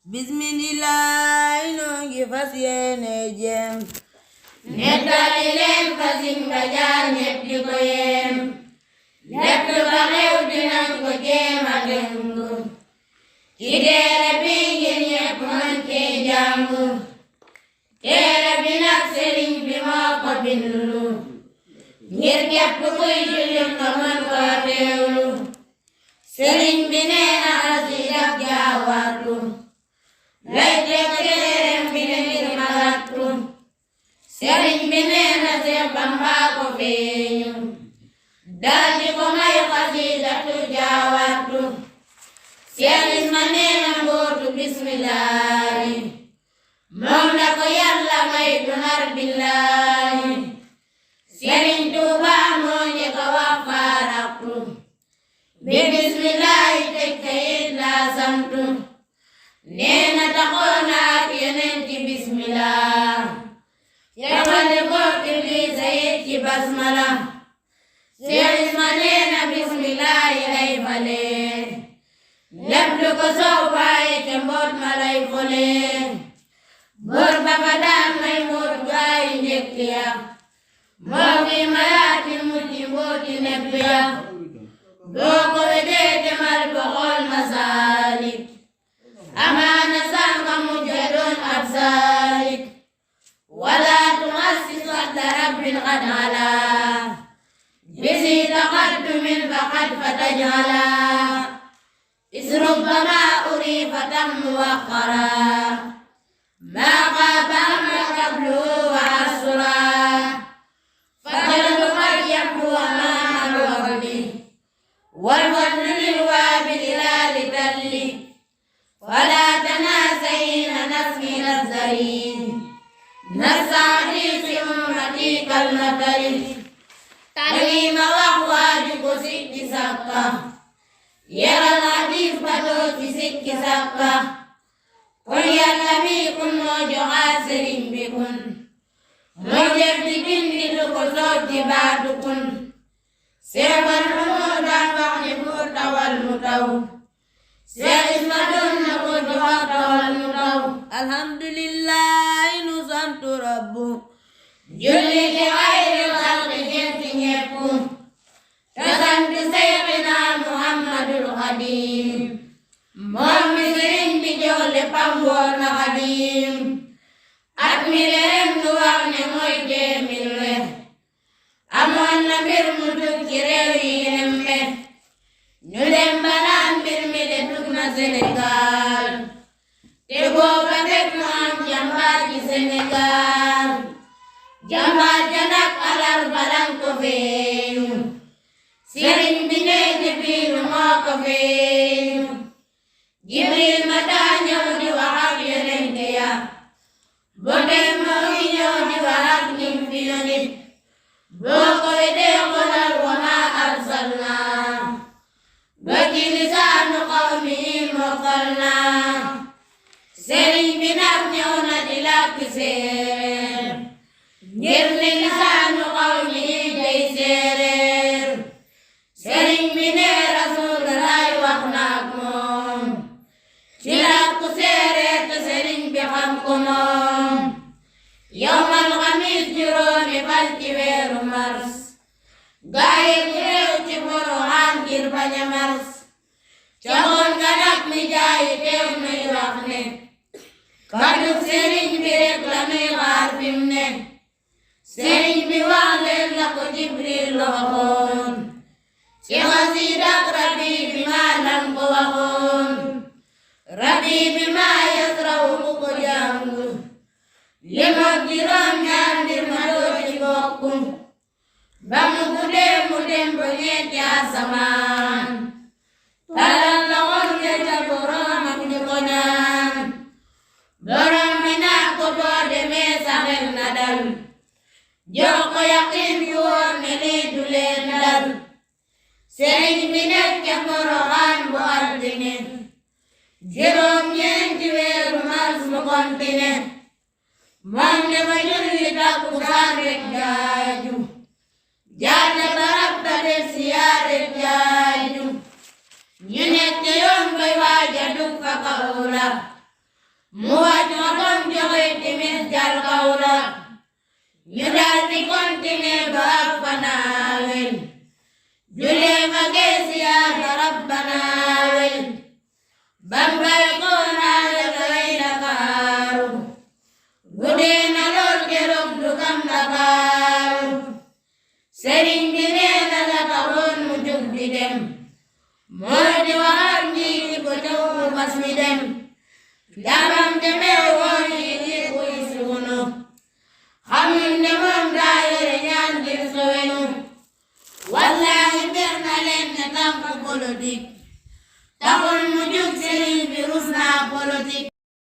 bismillah noo ngi fas yéene jéem nettali leen fasin ba jaar ñépp di ko yéem lépp lu fa xew dinañ ko jéem a tënku ci téere bi ngir ñépp mën cee jàngu téere bi nag sëriñ bi moo ko bindu ngir képp kuy jullit nga mën ko teewlu sëriñ bi nee na xasida ak jaawartu lay teg téereem bi ne ngir magattu sëriñ bi nee na Seex Bamba ko feeñu daldi ko may xasidatu jaawartu sëriñ ma nee na mbootu bismillaahi moom la ko yàlla may dunar billaahi sëriñ Tuuba moo njëkk a wax faaraktu bi bismillaahi teg kayit laa santu nee na taxoona ak yeneen ci bismillah yamale ko Iblisa yit ci basmala sëriñ ma nee na bismillaahi lay fale lépp lu ko soow waaye te mboot ma lay fole buur ba fa daan may mboot gaay njëkk ya moo ngi mayaati mujj mbooti nepp ya boo ko wedee demal ba xool Masaalik amaana sanga mujj doon ab saalik wala tumassis wadda rabbin qad ala bisi taqaddumin faqad fatajala isrubbama uri fatan muwaqqara ma qaba amma qablu wa asra فقلب قد يبدو أمام الوبل والوبل للوابل لا لتل ولا تناسين نسمي نزرين نسعدي في أمتي كالمثل تليم وأخواجك ست سكة يرى الحديث بدوت ست سكة قل يلمي كن وجعاسر بكن mujjef di gindi lu ko soog ci baatu kun seebal lu moo daan wax ni buur tawal mu taw Seex Isma doon na ko di wax tawal mu taw alhamdulillahi nu sant rabbu julli ci xayril xalqi gën ci ñépp te sant Seexina Muhammadul Xadim moom mi sëriñ bi jox léppam woor na Xadim at mi leen nu wax ne mooy téeméer we amoon na mbir mu dugg ci réew yi nembe ñu dem ba naan mbir mi de dugg na Sénégal te booba fekk mu am jàmbaar ci Sénégal jàmbaar ja nag alal balan ko feeñu sëriñ bi ne Jibril moo ko feeñu Jibril ma daa ñëw di wax ak yonente ya boo moo ngi ñëw di wax ak ñim fi yónni boo ko wedee xoolal wa maa arsalnaa ba ci lisaanu qawmi mokkal naa sëriñ bi nag ñëw na di làkk séeréer ngir ne lisaanu qawmi day séeréer sëriñ bi ne rasuulullaay wax na ak moom ci làkk séeréer te sëriñ bi xam ko moom yawmal xamiis juróomi fan ci weeru mars gaay yi réew ci Poroxaan ngir bañ a mars ca ngoon nga nag mi jaayi teew nuy wax ne kaddu sëriñ bi rek la nuy xaar fim ne sëriñ bi wax leen la ko Jibril waxoon ci xasiida ak rabbi bi maa lam ko waxoon rabbi bi maa yasraw mu ko jàngu li moog juróom ñaar mbir ma doo ci bokku ba mu guddee mu dem ba ñetti asamaan talal loxoom ya ca boroomam di ko ñaan boroom bi naa ko boo demee sa xel na dal jox ko yaqin yu wóor ne lii du leen dal sëriñ bi nekk ca Poroxaan bu altine juróom ñeenti weeru mars mu kontine moom dafa julli takkusaan rek jaaju jaata barab ta def siyaare jaaju ñu nekk yoon bay waaja dug fa Kaolack mu wàcc otom joxe timis jal kawla ñu dal di continuer ba ak fanaawel julee ma geesi yaa rabbanaawel bambay ko naa la kay Dakaaru guddee na lool keroog du kam Dakaaru sëriñ bi nee na la taxoon mu jug di dem moo di waxal njiiti ko taw mu bas mi dem dabam demee woon yi di kuy sunu xamul ne moom daa yore ñaan ngir sowenu wallaahi ber na leen ne tànk politique taxul mu jug sëriñ bi rus naa politique